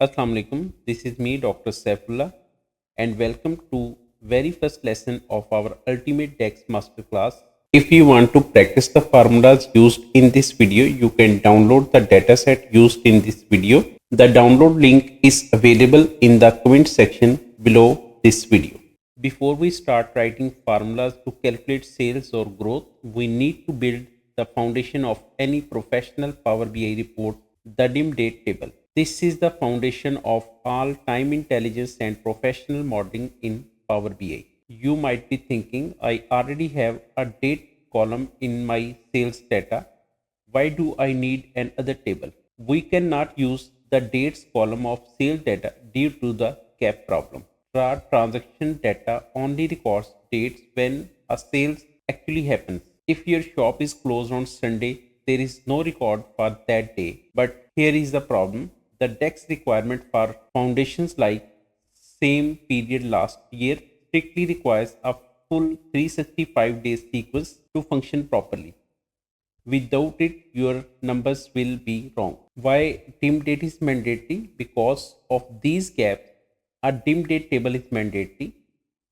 Assalamu alaikum. This is me, Dr. Saifullah, and welcome to very first lesson of our Ultimate DAX Masterclass. If you want to practice the formulas used in this video, you can download the dataset used in this video. The download link is available in the comment section below this video. Before we start writing formulas to calculate sales or growth, we need to build the foundation of any professional Power BI report, the DimDate table. This is the foundation of all time intelligence and professional modeling in Power BI. You might be thinking, I already have a date column in my sales data. Why do I need another table? We cannot use the dates column of sales data due to the cap problem. Raw transaction data only records dates when a sales actually happens. If your shop is closed on Sunday, there is no record for that day. But here is the problem. The DAX requirement for foundations like same period last year strictly requires a full 365 days sequence to function properly. Without it, your numbers will be wrong. Why DimDate is mandatory? Because of these gaps, a DimDate table is mandatory.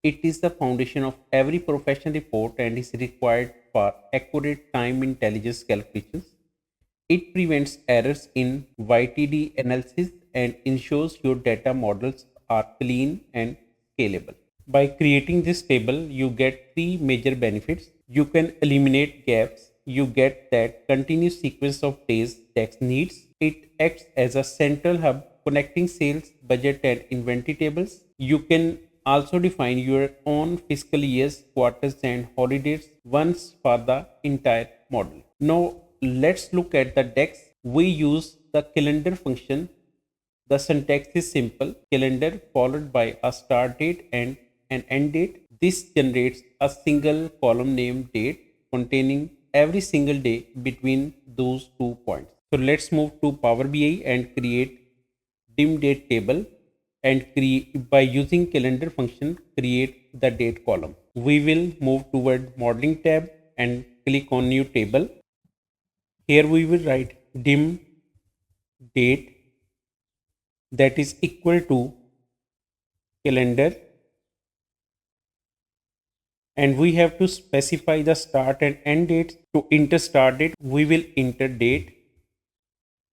It is the foundation of every professional report and is required for accurate time intelligence calculations. It prevents errors in YTD analysis and ensures your data models are clean and scalable. By creating this table, you get three major benefits. You can eliminate gaps. You get that continuous sequence of days DAX needs. It acts as a central hub connecting sales, budget, and inventory tables. You can also define your own fiscal years, quarters, and holidays once for the entire model. Now, let's look at the DAX. We use the calendar function. The syntax is simple: calendar followed by a start date and an end date. This generates a single column named date containing every single day between those 2 points. So let's move to Power BI and create DimDate table and create by using calendar function create the date column. We will move toward modeling tab and click on new table. Here we will write dim date that is equal to calendar, and we have to specify the start and end dates. To enter start date, we will enter date,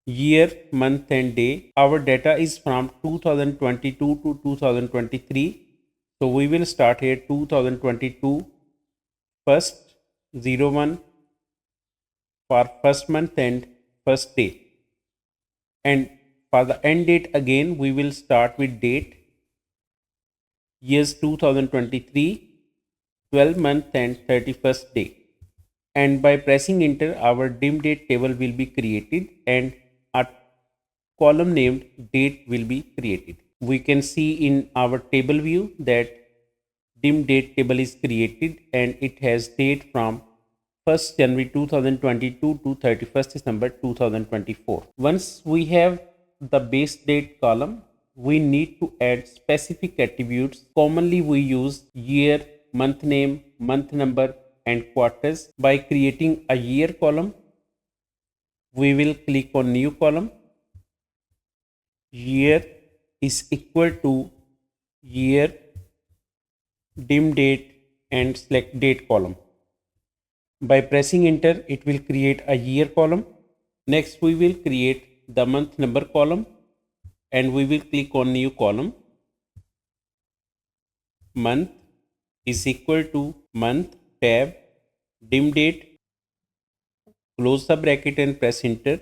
year, month, and day. Our data is from 2022 to 2023. So we will start here 2022 first 01 for first month and first day. And for the end date again, we will start with date, years 2023, 12 month and 31st day. And by pressing enter, our DimDate table will be created and a column named date will be created. We can see in our table view that DimDate table is created and it has date from 1st January 2022 to 31st December 2024. Once we have the base date column, we need to add specific attributes. Commonly we use year, month name, month number, and quarters. By creating a year column, we will click on new column. Year is equal to year, dim date, and select date column. By pressing enter, it will create a year column. Next, we will create the month number column and we will click on new column. Month is equal to month, tab, dim date, close the bracket and press enter.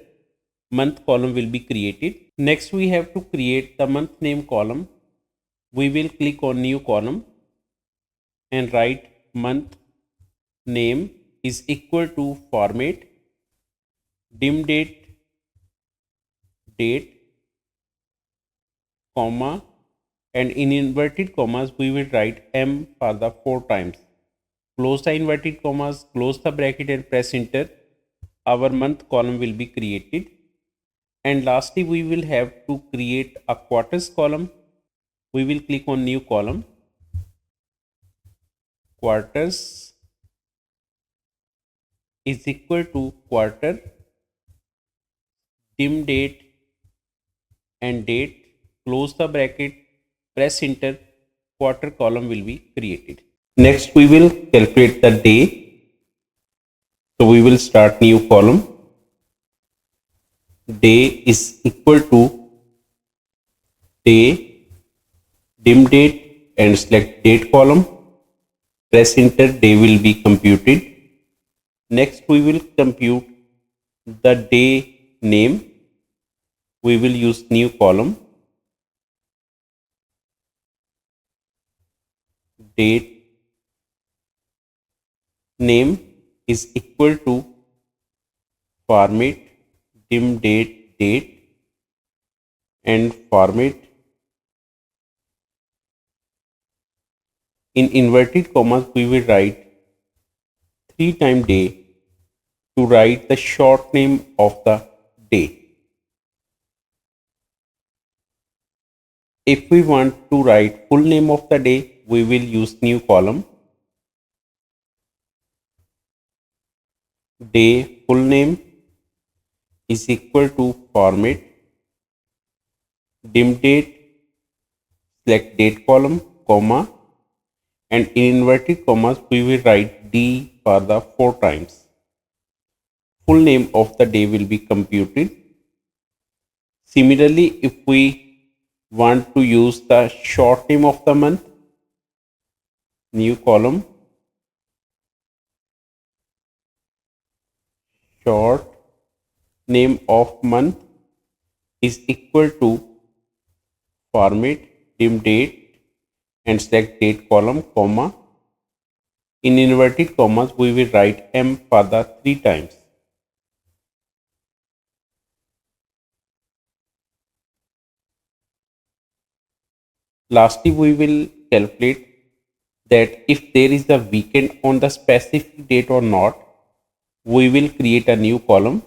Month column will be created. Next, we have to create the month name column. We will click on new column and write month name is equal to format, dim date, date, comma, and in inverted commas we will write M for the 4 times. Close the inverted commas, close the bracket and press enter. Our month column will be created. And lastly, we will have to create a quarters column. We will click on new column, quarters is equal to quarter, dim date and date, close the bracket, press enter, quarter column will be created. Next we will calculate the day. So we will start new column. Day is equal to day, dim date and select date column. Press enter, day will be computed. Next we will compute the day name. We will use new column. Date name is equal to format dim date date and format in inverted commas we will write 3 times day to write the short name of the day. If we want to write full name of the day, we will use new column. Day full name is equal to format dim date, select date column, comma, and in inverted commas we will write D for the 4 times. Full name of the day will be computed. Similarly, if we want to use the short name of the month, new column, short name of month is equal to format dim date and select date column, comma. In inverted commas, we will write M for the 3 times. Lastly, we will calculate that if there is a weekend on the specific date or not, we will create a new column.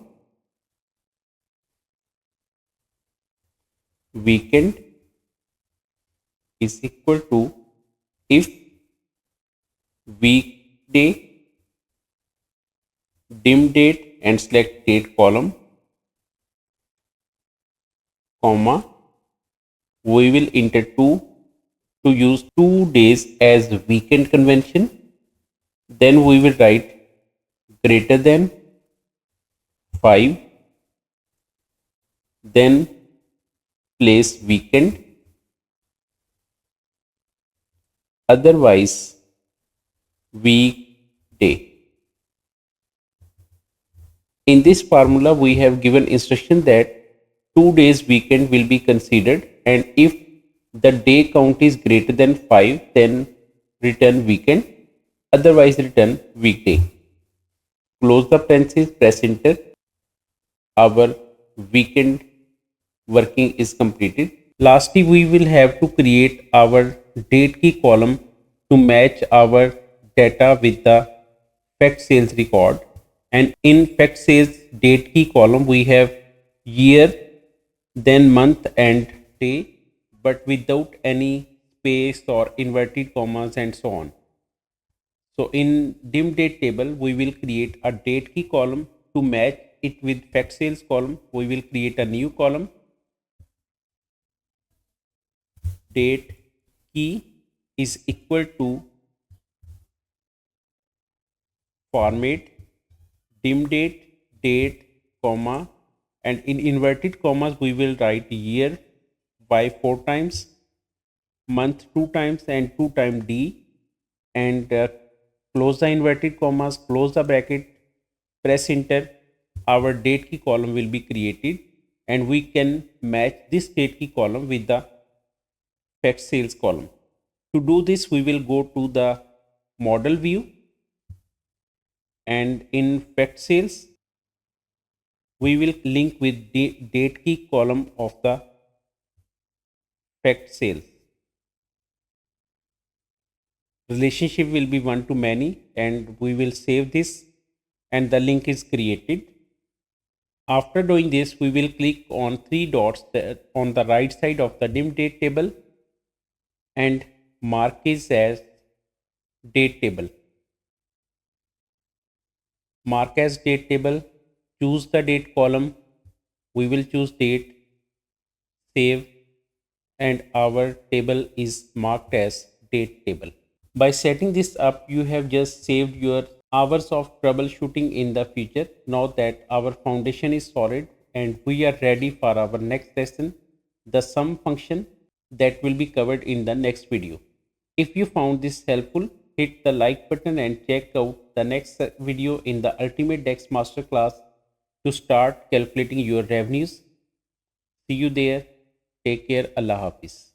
Weekend is equal to if weekday dim date and select date column, comma, we will enter 2 to use 2 days as weekend convention. Then we will write greater than 5, then place weekend, otherwise weekday. In this formula, we have given instruction that 2 days weekend will be considered, and if the day count is greater than 5, then return weekend, otherwise return weekday. Close the parenthesis, press enter. Our weekend working is completed. Lastly, we will have to create our date key column to match our data with the fact sales record. And in fact sales date key column, we have year, then month and day, but without any space or inverted commas and so on. So in dim date table, we will create a date key column to match it with fact sales column. We will create a new column, date key is equal to format dim date date comma, and in inverted commas we will write year by 4 times, month 2 times and 2 times D, and close the inverted commas, close the bracket, press enter. Our date key column will be created, and we can match this date key column with the fact sales column. To do this, we will go to the model view, and in fact sales we will link with the date key column of the fact sales. Relationship will be one to many, and we will save this, and the link is created. After doing this, we will click on 3 dots on the right side of the dim date table and mark it as date table. Mark as date table, choose the date column, we will choose date, save, and our table is marked as date table. By setting this up, you have just saved your hours of troubleshooting in the future. Now that our foundation is solid and we are ready for our next lesson, the sum function that will be covered in the next video. If you found this helpful, hit the like button and check out the next video in the Ultimate DAX Masterclass to start calculating your revenues. See you there. Take care. Allah Hafiz.